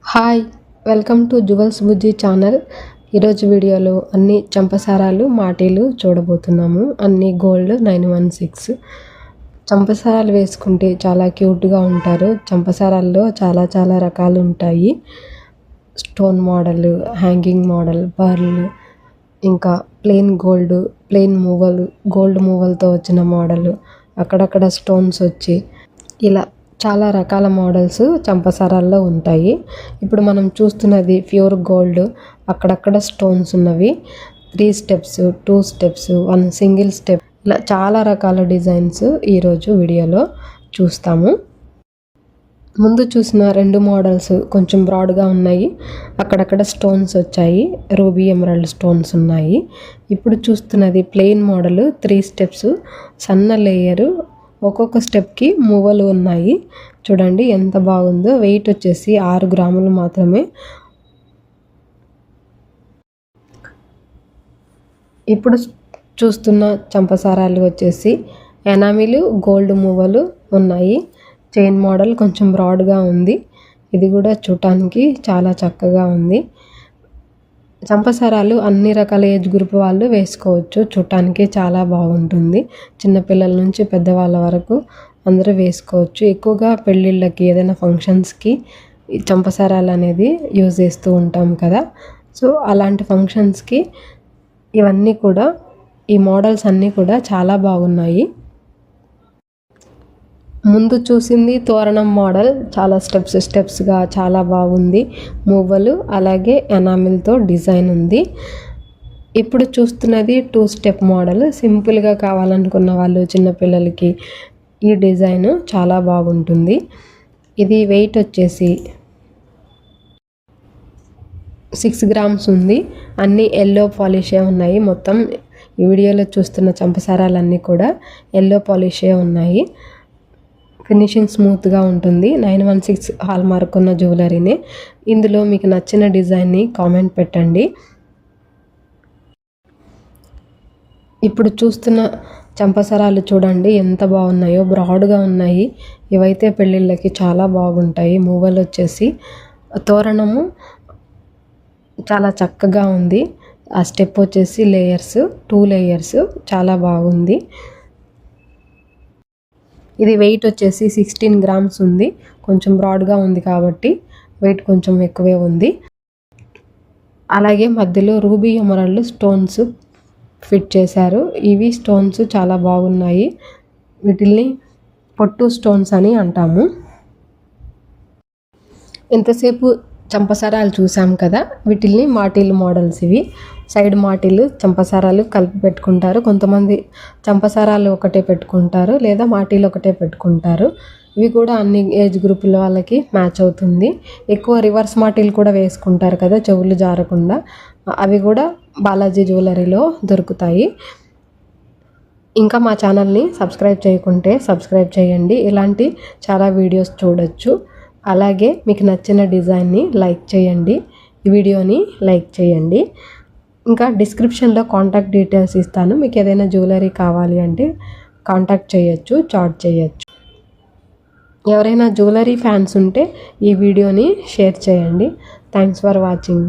Hi, welcome to jewels Bujji channel. ఈరోజు వీడియోలో అన్ని చంపసారాలు మాటీలు చూడబోతున్నాము. అన్ని గోల్డ్ 916. చంపసారాలు వేసుకుంటే చాలా క్యూట్గా ఉంటారు. చంపసారాల్లో చాలా రకాలు ఉంటాయి. Stone model, hanging model, pearl, ఇంకా ప్లెయిన్ గోల్డ్, ప్లెయిన్ మూవల్, గోల్డ్ మూవల్తో వచ్చిన మోడల్, అక్కడక్కడ స్టోన్స్ వచ్చి ఇలా చాలా రకాల మోడల్స్ చంపసారాల్లో ఉంటాయి. ఇప్పుడు మనం చూస్తున్నది ప్యూర్ గోల్డ్, అక్కడక్కడ స్టోన్స్ ఉన్నవి. 3 స్టెప్స్, 2 స్టెప్స్, 1 సింగిల్ స్టెప్, ఇలా చాలా రకాల డిజైన్స్ ఈరోజు వీడియోలో చూస్తాము. ముందు చూసిన 2 మోడల్స్ కొంచెం బ్రాడ్గా ఉన్నాయి, అక్కడక్కడ స్టోన్స్ వచ్చాయి, రూబీ ఎమరాల్డ్ స్టోన్స్ ఉన్నాయి. ఇప్పుడు చూస్తున్నది ప్లెయిన్ మోడల్, 3 స్టెప్స్, సన్న లేయరు, ఒక్కొక్క స్టెప్కి మూవలు ఉన్నాయి. చూడండి ఎంత బాగుందో. వెయిట్ వచ్చేసి 6 గ్రాములు మాత్రమే. ఇప్పుడు చూస్తున్న చంపసారాలు వచ్చేసి ఎనామిలు, గోల్డ్ మూవలు ఉన్నాయి. చైన్ మోడల్ కొంచెం బ్రాడ్గా ఉంది. ఇది కూడా చూడటానికి చాలా చక్కగా ఉంది. చంపసారాలు అన్ని రకాల ఏజ్ గ్రూప్ వాళ్ళు వేసుకోవచ్చు. చూడటానికి చాలా బాగుంటుంది. చిన్నపిల్లల నుంచి పెద్దవాళ్ళ వరకు అందరూ వేసుకోవచ్చు. ఎక్కువగా పెళ్ళిళ్ళకి, ఏదైనా ఫంక్షన్స్కి ఈ చంపసారాలు అనేది యూజ్ చేస్తూ ఉంటాం కదా. సో అలాంటి ఫంక్షన్స్కి ఇవన్నీ కూడా, ఈ మోడల్స్ అన్నీ కూడా చాలా బాగున్నాయి. ముందు చూసింది తోరణం మోడల్, చాలా స్టెప్స్గా చాలా బాగుంది. మూవలు అలాగే ఎనామిల్తో డిజైన్ ఉంది. ఇప్పుడు చూస్తున్నది 2 స్టెప్ మోడల్. సింపుల్గా కావాలనుకున్న వాళ్ళు, చిన్నపిల్లలకి ఈ డిజైన్ చాలా బాగుంటుంది. ఇది వెయిట్ వచ్చేసి 6 గ్రామ్స్ ఉంది. అన్నీ ఎల్లో పాలిషే ఉన్నాయి. మొత్తం ఈ వీడియోలో చూస్తున్న చంపసారాలన్నీ కూడా ఎల్లో పాలిషే ఉన్నాయి. ఫినిషింగ్ స్మూత్గా ఉంటుంది. 916 హాల్ మార్క్ ఉన్న జ్యువెలరీనే. ఇందులో మీకు నచ్చిన డిజైన్ని కామెంట్ పెట్టండి. ఇప్పుడు చూస్తున్న చంపసరాలు చూడండి ఎంత బాగున్నాయో, బ్రాడ్గా ఉన్నాయి. ఇవైతే పెళ్ళిళ్ళకి చాలా బాగుంటాయి. మూవలు వచ్చేసి తోరణము చాలా చక్కగా ఉంది. ఆ స్టెప్ వచ్చేసి లేయర్స్, 2 లేయర్స్, చాలా బాగుంది. ఇది వెయిట్ వచ్చేసి 16 గ్రామ్స్ ఉంది. కొంచెం బ్రాడ్గా ఉంది కాబట్టి వెయిట్ కొంచెం ఎక్కువే ఉంది. అలాగే మధ్యలో రూబీ ఎమరాల్డ్ స్టోన్స్ ఫిట్ చేశారు. ఇవి స్టోన్స్ చాలా బాగున్నాయి. వీటిల్ని పొట్టు స్టోన్స్ అని అంటాము. ఎంతసేపు చంపసారాలు చూసాం కదా, వీటిల్ని మాటీలు మోడల్స్. ఇవి సైడ్ మాటీలు, చంపసారాలు కలిపి పెట్టుకుంటారు. కొంతమంది చంపసారాలు ఒకటే పెట్టుకుంటారు, లేదా మాటీలు ఒకటే పెట్టుకుంటారు. ఇవి కూడా అన్ని ఏజ్ గ్రూపుల వాళ్ళకి మ్యాచ్ అవుతుంది. ఎక్కువ రివర్స్ మాటీలు కూడా వేసుకుంటారు కదా, చెవులు జారకుండా. అవి కూడా బాలాజీ జ్యువెలరీలో దొరుకుతాయి. ఇంకా మా ఛానల్ని సబ్స్క్రైబ్ చేయకుంటే సబ్స్క్రైబ్ చేయండి. ఇలాంటి చాలా వీడియోస్ చూడొచ్చు. అలాగే మీకు నచ్చిన డిజైన్ని లైక్ చేయండి. ఈ వీడియోని లైక్ చేయండి. ఇంకా డిస్క్రిప్షన్లో కాంటాక్ట్ డీటెయిల్స్ ఇస్తాను. మీకు ఏదైనా జ్యువెలరీ కావాలి అంటే కాంటాక్ట్ చేయొచ్చు, చాట్ చేయొచ్చు. ఎవరైనా జ్యువెలరీ ఫ్యాన్స్ ఉంటే ఈ వీడియోని షేర్ చేయండి. Thanks for watching.